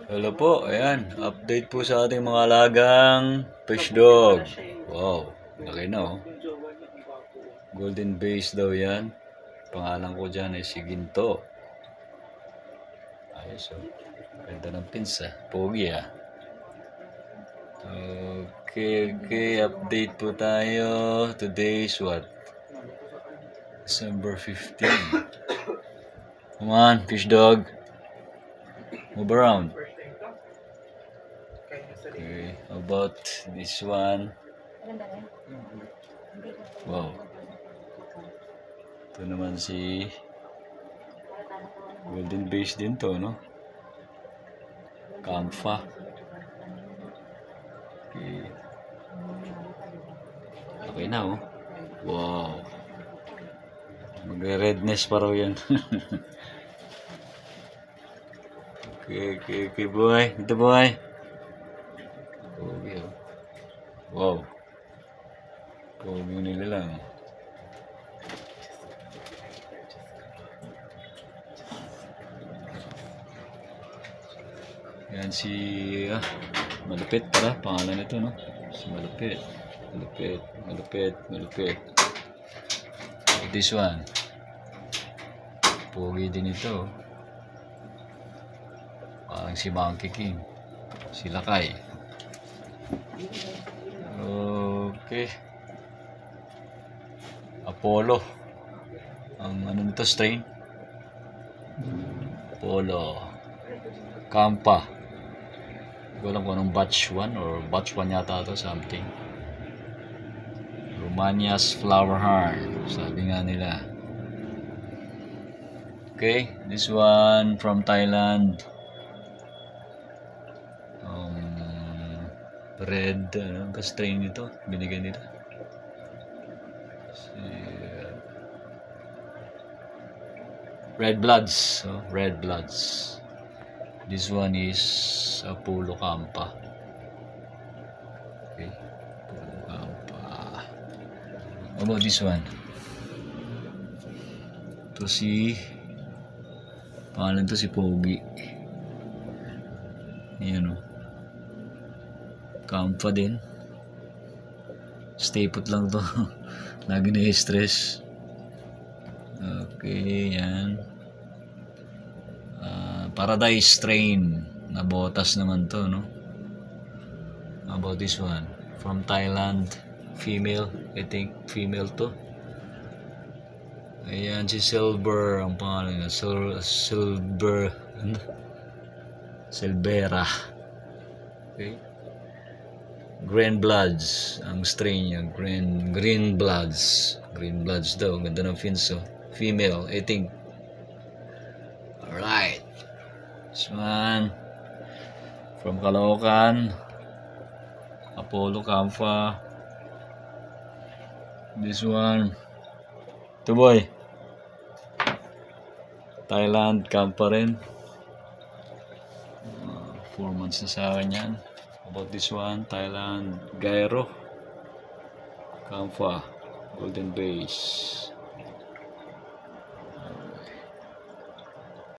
Hello po, ayan. Update po sa ating mga alagang fish dog. Wow, laki na oh. Golden base daw yan. Pangalan ko dyan ay si Ginto. Ayos oh. Ganda ng pins ah. Pogi ah. Okay, update po tayo. Today is what? December 15. Come on, fish dog. Move around. Okay, how about this one? Wow. Ito naman si Golden Base din to, no? Kamfa. Okay. Okay na, oh. Wow. Magre-redness pa raw yan. Okay, boy. Ito, boy. Okay, oh. Wow. Pogi nila lang. Yan si Malupit pala, pangalan nito, no? Si Malupit. Malupit. This one. Pogi din ito. Parang si Monkey King. Si Lakay. Okay. Apollo. Ang ano nito, strain? Apollo. Kampa. Hindi ko alam kung anong batch 1 or batch 1 yata ito, something. Romania's Flower Heart. Sabi nga nila. Okay, this one from Thailand. Red, ang strain nito, binigyan nila. Red Bloods. So, Red Bloods. This one is Apollo Kampa. Okay. Apollo Kampa. How about this one? Ito si pangalan to si Pogi. Ayan o. Kampa din. Stay put lang to. Lagi na-stress. Okay, yan. Paradise strain na botas naman to, no? How about this one? From Thailand, female. I think female to. Ayan, si Silver ang pangalan niya. Silvera. Okay. Green Bloods ang strain niya. Green Bloods. Green Bloods daw. Ganda ng fins, oh. Female, I think. Alright. This one from Caloocan, Apollo Kamfa. This one, ito boy, Thailand Kampa rin. 4 months na sa akin yan. About this one, Thailand Gyro Kamfa, Golden Base.